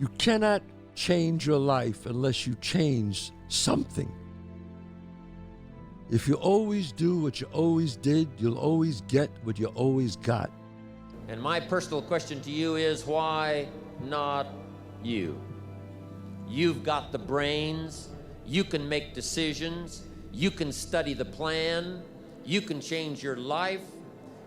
You cannot change your life unless you change something. If you always do what you always did, you'll always get what you always got. And my personal question to you is, why not you? You've got the brains, you can make decisions, you can study the plan, you can change your life,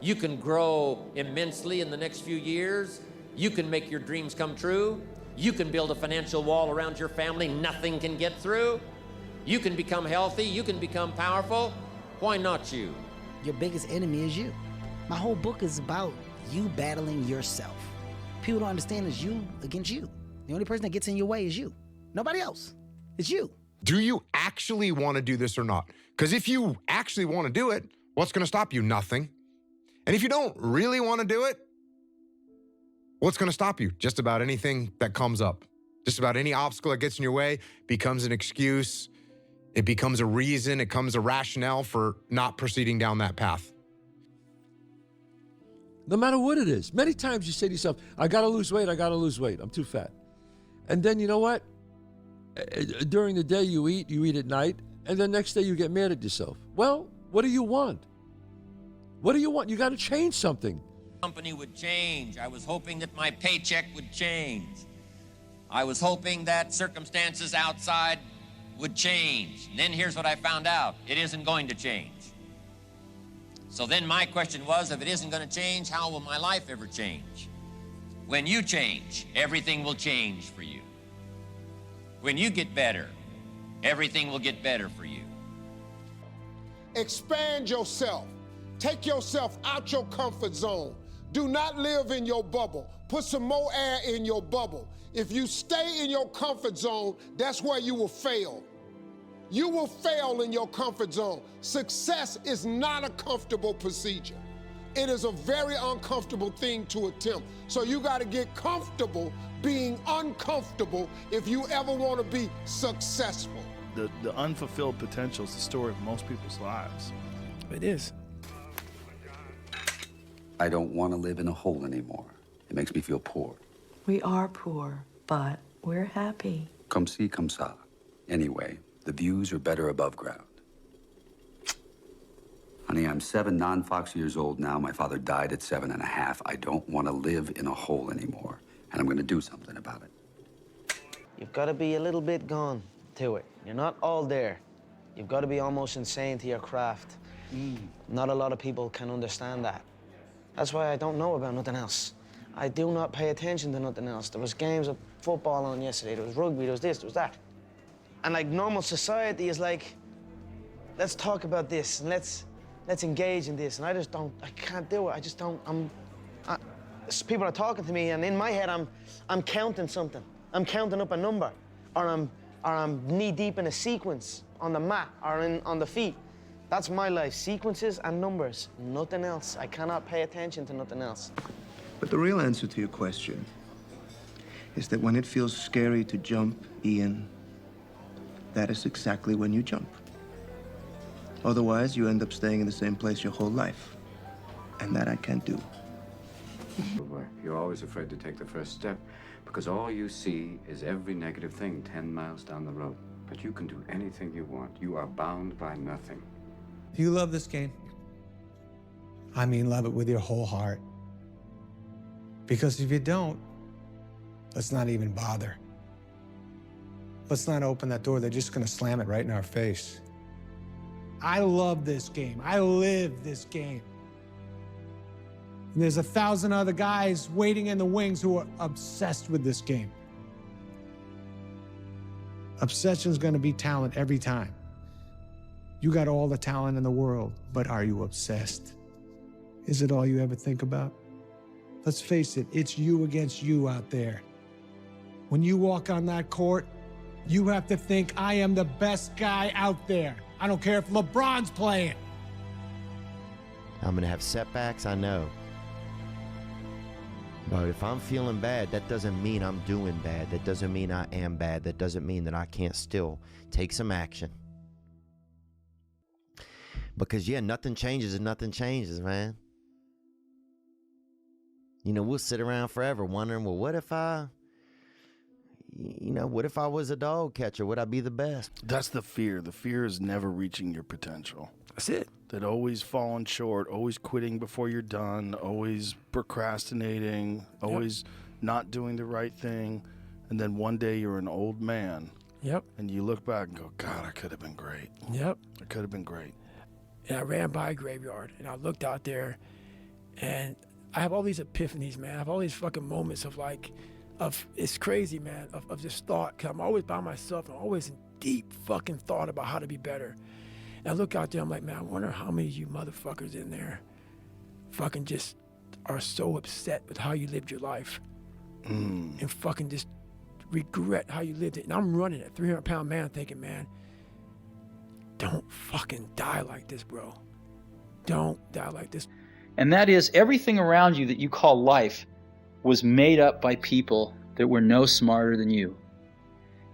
you can grow immensely in the next few years, you can make your dreams come true, you can build a financial wall around your family nothing can get through, you can become healthy, you can become powerful. Why not you? Your biggest enemy is you. My whole book is about you battling yourself. People don't understand it's you against you. The only person that gets in your way is you. Nobody else. It's you. Do you actually want to do this or not? Because if you actually want to do it, what's going to stop you? Nothing. And if you don't really want to do it, what's going to stop you? Just about anything that comes up. Just about any obstacle that gets in your way becomes an excuse. It becomes a reason. It becomes a rationale for not proceeding down that path. No matter what it is. Many times you say to yourself, I got to lose weight, I'm too fat. And then you know what? During the day you eat at night, and then next day you get mad at yourself. Well, what do you want? What do you want? You got to change something. Company would change. I was hoping that my paycheck would change. I was hoping that circumstances outside would change. And then here's what I found out. It isn't going to change. So then my question was, if it isn't going to change, how will my life ever change? When you change, everything will change for you. When you get better, everything will get better for you. Expand yourself. Take yourself out your comfort zone. Do not live in your bubble. Put some more air in your bubble. If you stay in your comfort zone, that's where you will fail. You will fail in your comfort zone. Success is not a comfortable procedure. It is a very uncomfortable thing to attempt. So you got to get comfortable being uncomfortable if you ever want to be successful. The unfulfilled potential is the story of most people's lives. It is. I don't want to live in a hole anymore. It makes me feel poor. We are poor, but we're happy. Come see, come sa. Anyway, the views are better above ground. Honey, I'm 7 non-Fox years old now. My father died at 7.5. I don't want to live in a hole anymore, and I'm going to do something about it. You've got to be a little bit gone to it. You're not all there. You've got to be almost insane to your craft. Not a lot of people can understand that. That's why I don't know about nothing else. I do not pay attention to nothing else. There was games of football on yesterday. There was rugby, there was this, there was that. And like normal society is like, let's talk about this and let's engage in this. And I can't do it. I just don't, people are talking to me and in my head I'm counting something. I'm counting up a number or I'm knee deep in a sequence on the mat or on the feet. That's my life, sequences and numbers, nothing else. I cannot pay attention to nothing else. But the real answer to your question is that when it feels scary to jump, Ian, that is exactly when you jump. Otherwise, you end up staying in the same place your whole life. And that I can't do. You're always afraid to take the first step because all you see is every negative thing 10 miles down the road. But you can do anything you want. You are bound by nothing. Do you love this game? I mean, love it with your whole heart. Because if you don't, let's not even bother. Let's not open that door. They're just gonna slam it right in our face. I love this game. I live this game. And there's 1,000 other guys waiting in the wings who are obsessed with this game. Obsession's gonna be talent every time. You got all the talent in the world, but are you obsessed? Is it all you ever think about? Let's face it, it's you against you out there. When you walk on that court, you have to think, I am the best guy out there. I don't care if LeBron's playing. I'm gonna have setbacks, I know. But if I'm feeling bad, that doesn't mean I'm doing bad. That doesn't mean I am bad. That doesn't mean that I can't still take some action. Because, yeah, nothing changes and nothing changes, man. You know, we'll sit around forever wondering, well, what if I you know, what if I was a dog catcher? Would I be the best? That's the fear. The fear is never reaching your potential. That's it. That always falling short, always quitting before you're done, always procrastinating, always not doing the right thing. And then one day you're an old man. Yep. And you look back and go, God, I could have been great. Yep. I could have been great. And I ran by a graveyard, and I looked out there, and I have all these epiphanies, man. I have all these fucking moments of it's crazy, man, of this thought. Cause I'm always by myself. I'm always in deep fucking thought about how to be better. And I look out there, I'm like, man, I wonder how many of you motherfuckers in there fucking just are so upset with how you lived your life and fucking just regret how you lived it. And I'm running a 300-pound man thinking, man, don't fucking die like this, bro. Don't die like this. And that is, everything around you that you call life was made up by people that were no smarter than you.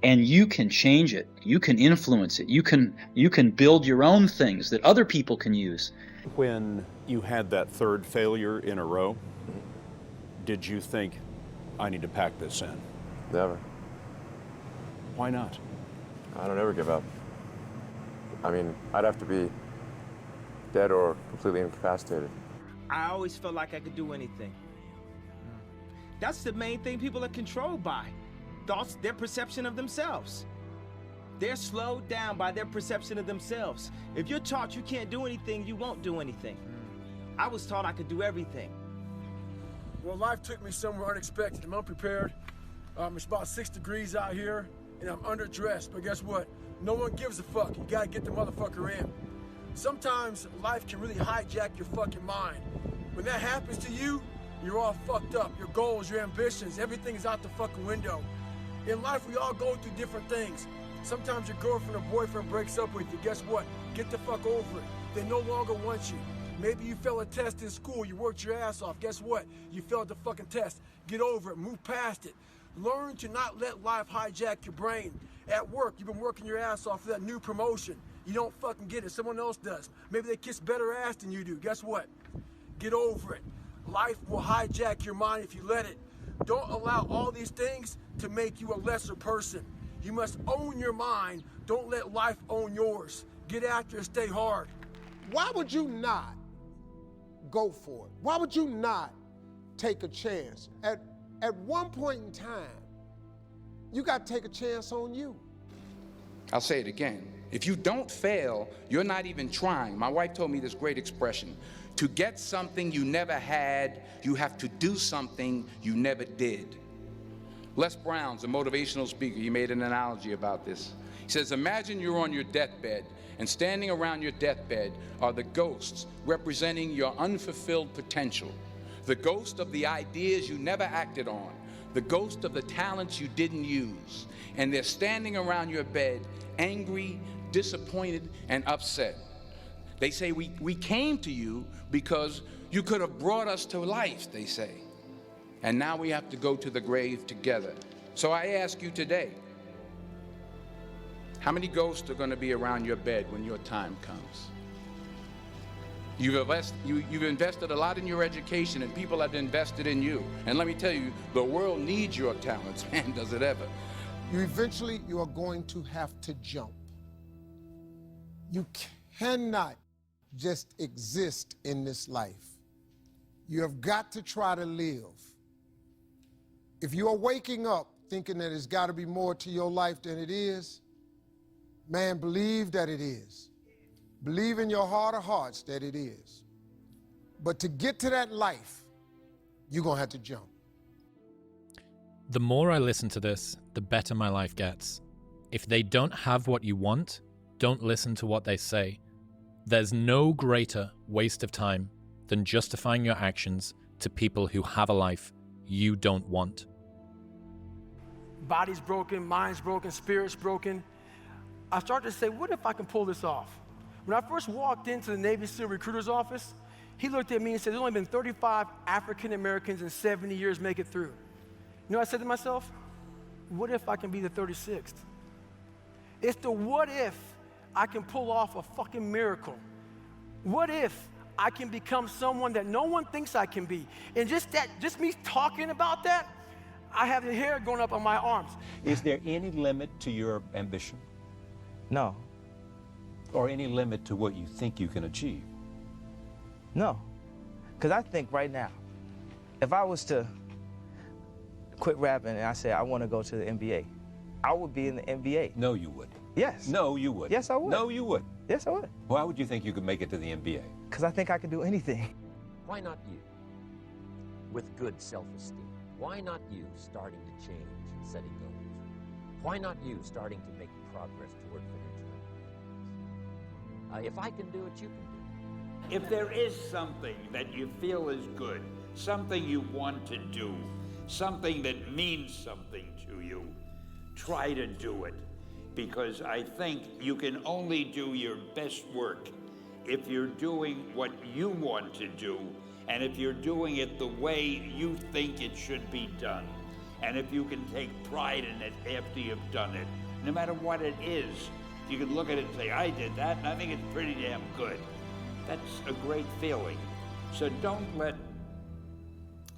And you can change it. You can influence it. You can build your own things that other people can use. When you had that third failure in a row, did you think, I need to pack this in? Never. Why not? I don't ever give up. I mean, I'd have to be dead or completely incapacitated. I always felt like I could do anything. That's the main thing people are controlled by. Thoughts, their perception of themselves. They're slowed down by their perception of themselves. If you're taught you can't do anything, you won't do anything. I was taught I could do everything. Well, life took me somewhere unexpected. I'm unprepared. It's about 6 degrees out here, and I'm underdressed. But guess what? No one gives a fuck. You gotta get the motherfucker in. Sometimes life can really hijack your fucking mind. When that happens to you, you're all fucked up. Your goals, your ambitions, everything is out the fucking window. In life, we all go through different things. Sometimes your girlfriend or boyfriend breaks up with you. Guess what? Get the fuck over it. They no longer want you. Maybe you failed a test in school. You worked your ass off. Guess what? You failed the fucking test. Get over it. Move past it. Learn to not let life hijack your brain. At work, you've been working your ass off for that new promotion. You don't fucking get it. Someone else does. Maybe they kiss better ass than you do. Guess what? Get over it. Life will hijack your mind if you let it. Don't allow all these things to make you a lesser person. You must own your mind. Don't let life own yours. Get after it, stay hard. Why would you not go for it? Why would you not take a chance? At one point in time, you got to take a chance on you. I'll say it again. If you don't fail, you're not even trying. My wife told me this great expression. To get something you never had, you have to do something you never did. Les Brown's a motivational speaker. He made an analogy about this. He says, imagine you're on your deathbed, and standing around your deathbed are the ghosts representing your unfulfilled potential. The ghost of the ideas you never acted on. The ghost of the talents you didn't use. And they're standing around your bed, angry, disappointed, and upset. They say, we came to you because you could have brought us to life, they say. And now we have to go to the grave together. So I ask you today, how many ghosts are going to be around your bed when your time comes? You've invested a lot in your education, and people have invested in you. And let me tell you, the world needs your talents, man, does it ever. Eventually, you are going to have to jump. You cannot just exist in this life. You have got to try to live. If you are waking up thinking that it's got to be more to your life than it is, man, believe that it is. Believe in your heart of hearts that it is. But to get to that life, you're going to have to jump. The more I listen to this, the better my life gets. If they don't have what you want, don't listen to what they say. There's no greater waste of time than justifying your actions to people who have a life you don't want. Body's broken, mind's broken, spirit's broken. I started to say, what if I can pull this off? When I first walked into the Navy SEAL recruiter's office, he looked at me and said, there's only been 35 African Americans in 70 years make it through. You know what I said to myself? What if I can be the 36th? It's the what if I can pull off a fucking miracle. What if I can become someone that no one thinks I can be? And just me talking about that, I have the hair going up on my arms. Is there any limit to your ambition? No. Or any limit to what you think you can achieve? No. Because I think right now, if I was to quit rapping and I say I want to go to the NBA, I would be in the NBA. No, you would. Yes. No, you would. Yes, I would. No, you would. Yes, I would. Why would you think you could make it to the NBA? Because I think I can do anything. Why not you? With good self-esteem. Why not you starting to change and setting goals? Why not you starting to make progress toward financial independence? If I can do it, you can do it. If there is something that you feel is good, something you want to do, something that means something to you, try to do it. Because I think you can only do your best work if you're doing what you want to do, and if you're doing it the way you think it should be done. And if you can take pride in it after you've done it, no matter what it is, you can look at it and say, I did that, and I think it's pretty damn good. That's a great feeling. So don't let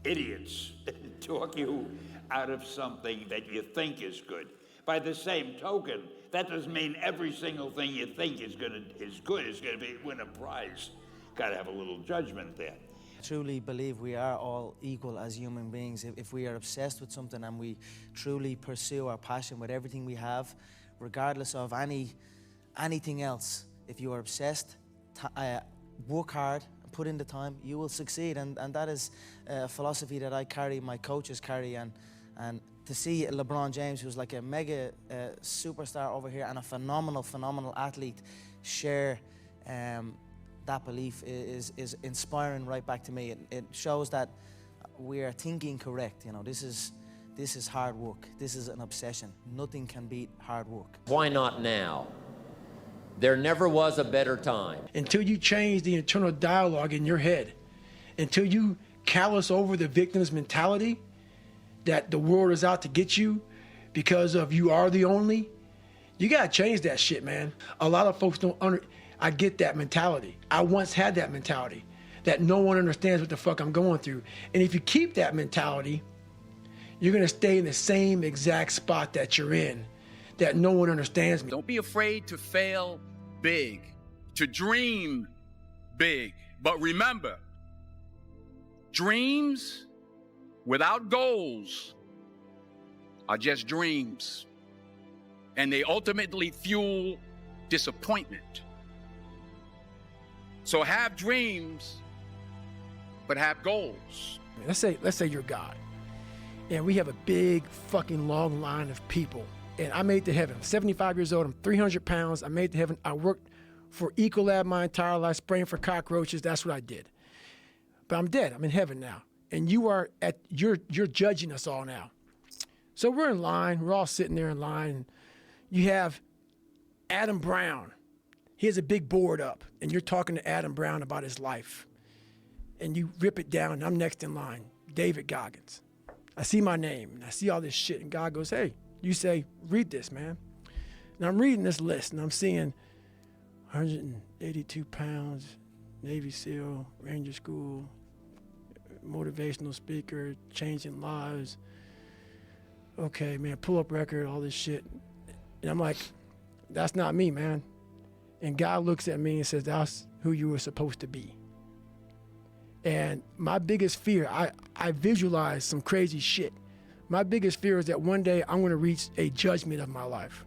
idiots talk you out of something that you think is good. By the same token, that doesn't mean every single thing you think is good is going to win a prize. Got to have a little judgment there. I truly believe we are all equal as human beings. If we are obsessed with something and we truly pursue our passion with everything we have, regardless of anything else, if you are obsessed, work hard, put in the time, you will succeed. And that is a philosophy that I carry, my coaches carry, and to see LeBron James, who's like a mega superstar over here and a phenomenal athlete, share that belief is inspiring right back to me. It shows that we are thinking correct. You know, this is hard work. This is an obsession. Nothing can beat hard work. Why not now? There never was a better time. Until you change the internal dialogue in your head, until you callous over the victim's mentality, that the world is out to get you because of you are the only, you gotta change that shit, man. A lot of folks I get that mentality. I once had that mentality, that no one understands what the fuck I'm going through. And if you keep that mentality, you're gonna stay in the same exact spot that you're in, that no one understands me. Don't be afraid to fail big, to dream big. But remember, dreams without goals are just dreams, and they ultimately fuel disappointment. So have dreams, but have goals. Let's say you're God, and we have a big fucking long line of people, and I made it to heaven. I'm 75 years old, I'm 300 pounds, I made it to heaven. I worked for Ecolab my entire life, spraying for cockroaches, that's what I did. But I'm dead, I'm in heaven now. And you're judging us all now. So we're in line, we're all sitting there in line. You have Adam Brown. He has a big board up, and you're talking to Adam Brown about his life. And you rip it down, and I'm next in line, David Goggins. I see my name, and I see all this shit, and God goes, hey, you say, read this, man. And I'm reading this list, and I'm seeing 182 pounds, Navy SEAL, Ranger School, motivational speaker, changing lives. Okay, man, pull up record, all this shit. And I'm like, that's not me, man. And God looks at me and says, that's who you were supposed to be. And my biggest fear, I visualize some crazy shit. My biggest fear is that one day I'm gonna reach a judgment of my life.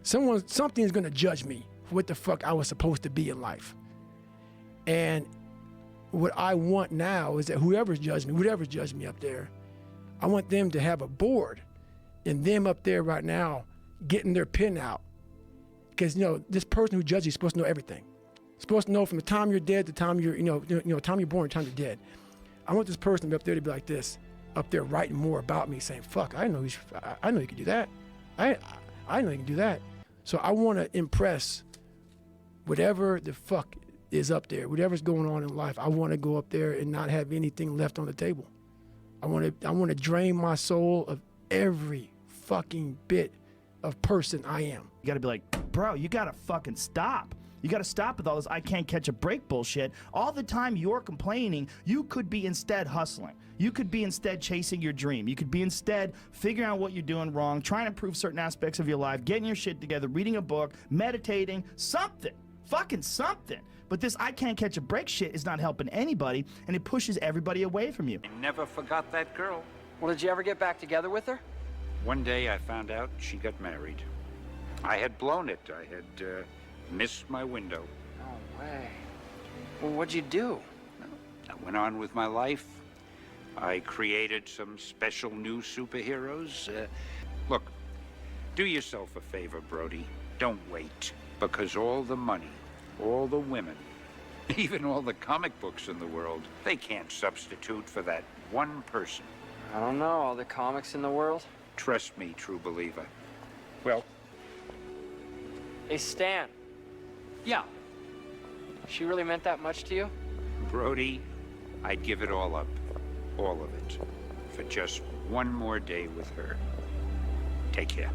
Something's gonna judge me for what the fuck I was supposed to be in life. And what I want now is that whoever's judged me up there, I want them to have a board and them up there right now getting their pen out. Because, this person who judges you is supposed to know everything. Supposed to know from the time you're dead to the time you're, time you're born, time you're dead. I want this person to be up there to be like this, up there writing more about me, saying, fuck, I know you can do that. I know you can do that. So I want to impress whatever the fuck is up there, whatever's going on in life. I want to go up there and not have anything left on the table. I want to drain my soul of every fucking bit of person I am. You gotta be like, bro, you gotta fucking stop. You got to stop with all this I can't catch a break bullshit. All the time you're complaining, you could be instead hustling. You could be instead chasing your dream. You could be instead figuring out what you're doing wrong, trying to improve certain aspects of your life, getting your shit together, reading a book, meditating, something. Fucking something. But this I can't catch a break shit is not helping anybody, and it pushes everybody away from you. I never forgot that girl. Well, did you ever get back together with her? One day I found out she got married. I had blown it. I had missed my window. No way. Well, what'd you do? I went on with my life. I created some special new superheroes. Look, do yourself a favor, Brody. Don't wait. Because all the money, all the women, even all the comic books in the world, they can't substitute for that one person. I don't know, all the comics in the world. Trust me, true believer. Well? Hey, Stan. Yeah. She really meant that much to you? Brody, I'd give it all up. All of it. For just one more day with her. Take care.